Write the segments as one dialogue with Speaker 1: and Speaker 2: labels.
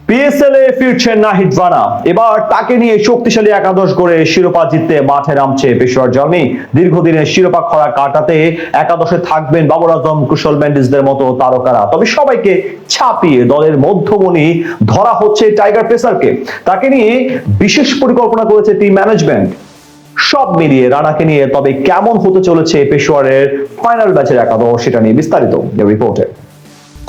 Speaker 1: PSL এ ফিরছেন নাহিদ রানা। এবার তাকে নিয়ে শক্তিশালী একাদশ গড়ে শিরোপা জিততে মাঠে নামছে পেশোয়ার জালমি। দীর্ঘদিনের শিরোপা খরা কাটাতে একাদশে থাকবেন বাবর আজম, কুশল মেন্ডিসদের মতো তারকারা। তবে সবাইকে ছাপিয়ে দলের মধ্যমণি ধরা হচ্ছে টাইগার পেসারকে। তাকে নিয়ে বিশেষ পরিকল্পনা করেছে টিম ম্যানেজমেন্ট। সব মিলিয়ে রানাকে নিয়ে তবে কেমন হতে চলেছে পেশোয়ারের ফাইনাল ম্যাচের একাদশ, সেটা নিয়ে বিস্তারিত রিপোর্টে।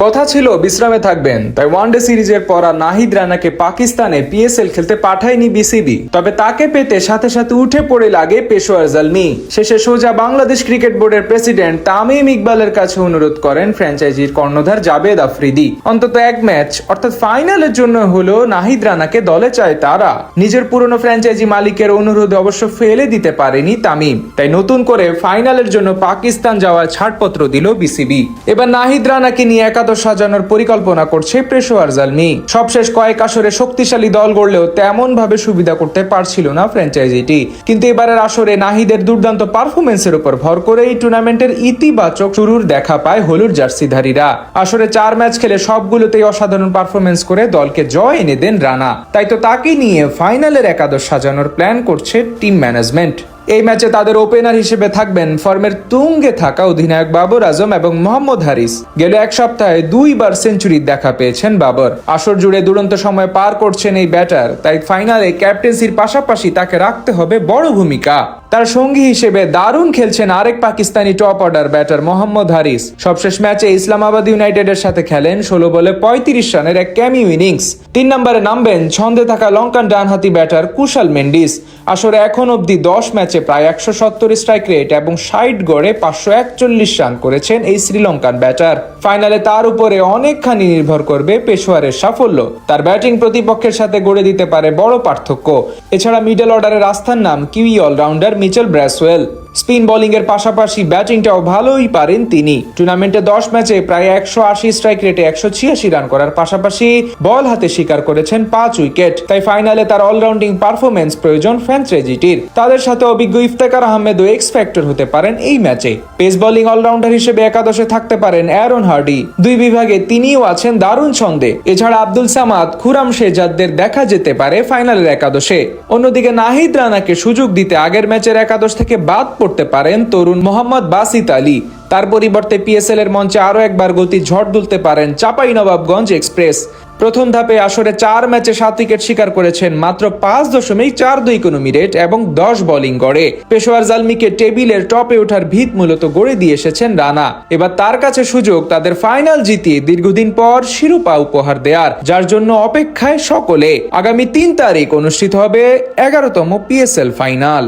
Speaker 2: কথা ছিল বিশ্রামে থাকবেন, তাই ওয়ানডে সিরিজের পর আর নাহিদ রানাকে পাকিস্তানে পিএসএল খেলতে পাঠায়নি বিসিবি। তবে তাকে পেতে সাথে সাথে উঠে পড়ে লাগে পেশোয়ার জালমি। শেষে সোজা বাংলাদেশ ক্রিকেট বোর্ডের প্রেসিডেন্ট তামিম ইকবালের কাছে অনুরোধ করেন ফ্র্যাঞ্চাইজির কর্ণধার জাবেদ আফ্রিদি। অন্তত এক ম্যাচ অর্থাৎ ফাইনালের জন্য হলো নাহিদ রানাকে দলে চায় তারা। নিজের পুরনো ফ্র্যাঞ্চাইজি মালিকের অনুরোধ অবশ্য ফেলে দিতে পারেনি তামিম, তাই নতুন করে ফাইনালের জন্য পাকিস্তান যাওয়ার ছাড়পত্র দিল বিসিবি। এবার নাহিদ রানাকে নিয়ে একাদশ সাজানোর পরিকল্পনা করছে পেশোয়ার জালমি। সবশেষ কয়েক আসরে শক্তিশালী দল গড়লেও তেমন ভাবে সুবিধা করতে পারছিল না ফ্র্যাঞ্চাইজিটি। কিন্তু এবারের আসরে নাহিদের দুর্দান্ত পারফরমেন্সের উপর ভর করে এই টুর্নামেন্টের ইতিবাচক শুরুর দেখা পায় হলুদ জার্সিধারীরা। আসরে 4 ম্যাচ খেলে সবগুলোতেই অসাধারণ পারফরমেন্স করে দলকে জয় এনে দেন রানা। তাই তো তাকে নিয়ে ফাইনালের একাদশ সাজানোর প্ল্যান করছে টিম ম্যানেজমেন্ট। এই ম্যাচে তাদের ওপেনার হিসেবে থাকবেন ফর্মের তুঙ্গে থাকা অধিনায়ক বাবর আজম এবং মোহাম্মদ হারিস। গেল এক সপ্তাহে 2বার সেঞ্চুরির দেখা পেয়েছেন বাবর। আসর জুড়ে দুরন্ত সময় পার করছেন এই ব্যাটার, তাই ফাইনালে ক্যাপ্টেন্সির পাশাপাশি তাকে রাখতে হবে বড় ভূমিকা। তার সঙ্গী হিসেবে দারুণ খেলছেন আরেক Pakistani top order batter Mohammad Haris. সবশেষ ম্যাচে ইসলামাবাদ ইউনাইটেডের সাথে খেলেন 16 বলে 35 রানের এক ক্যামিও ইনিংস। 3 নম্বরে নামবেন ছন্দে থাকা লঙ্কান ডানহাতি ব্যাটার কুশল মেন্ডিস। আসরে এখন অব্দি 10 ম্যাচে প্রায় 170 স্ট্রাইক রেট এবং 60 গড়ে 541 রান করেছেন এই শ্রীলঙ্কান ব্যাটার। ফাইনালে তার উপরে অনেকখানি নির্ভর করবে পেশোয়ারের সাফল্য। তার ব্যাটিং প্রতিপক্ষের সাথে গড়ে দিতে পারে বড় পার্থক্য। এছাড়া মিডল অর্ডারের আস্থার নাম Kiwi all rounder Mitchell Bracewell. Spin bowling এর পাশাপাশি ব্যাটিংটাও ভালোই পারেন তিনি। টুর্নামেন্টে 10 ম্যাচে প্রায় 180 স্ট্রাইক রেটে 186 রান করার পাশাপাশি বল হাতে শিকার করেছেন 5 উইকেট। তাই ফাইনালে তার অলরাউন্ডিং পারফরমেন্স প্রয়োজন ফ্র্যাঞ্চাইজিটির। তাদের সাথে অভিজ্ঞ ইফতেখার আহমেদও এক্স ফ্যাক্টর হতে পারেন এই ম্যাচে। পেস বোলিং অলরাউন্ডার হিসেবে একাদশে থাকতে পারেন অ্যারন হার্ডি। 2 বিভাগে তিনিও আছেন দারুণ ছন্দে। এছাড়া আব্দুল সামাদ, খুরাম শেহজাদদের দেখা যেতে পারে ফাইনালের একাদশে। অন্যদিকে নাহিদ রানাকে সুযোগ দিতে আগের ম্যাচের একাদশ থেকে বাদ পড়তে পারেন তরুণ মোহাম্মদ বাসিত আলী। তার পরিবর্তে পিএসএল এর মঞ্চে আরো একবার গতি ঝড় তুলতে পারেন চাঁপাইনবাবগঞ্জ এক্সপ্রেস। প্রথম ধাপে আসরে 4 ম্যাচে 7 উইকেট শিকার করেছেন মাত্র 5.42 ইকোনমি রেট এবং 10 বোলিং গড়ে। পেশোয়ার জালমিকে টেবিলের টপে ওঠার ভিত মূলত গড়ে দিয়ে এসেছেন রানা। এবার তার কাছে সুযোগ তাদের ফাইনাল জিতিয়ে দীর্ঘদিন পর শিরোপা উপহার দেয়ার, যার জন্য অপেক্ষায় সকলে। আগামী 3 তারিখ অনুষ্ঠিত হবে 11তম পিএসএল ফাইনাল।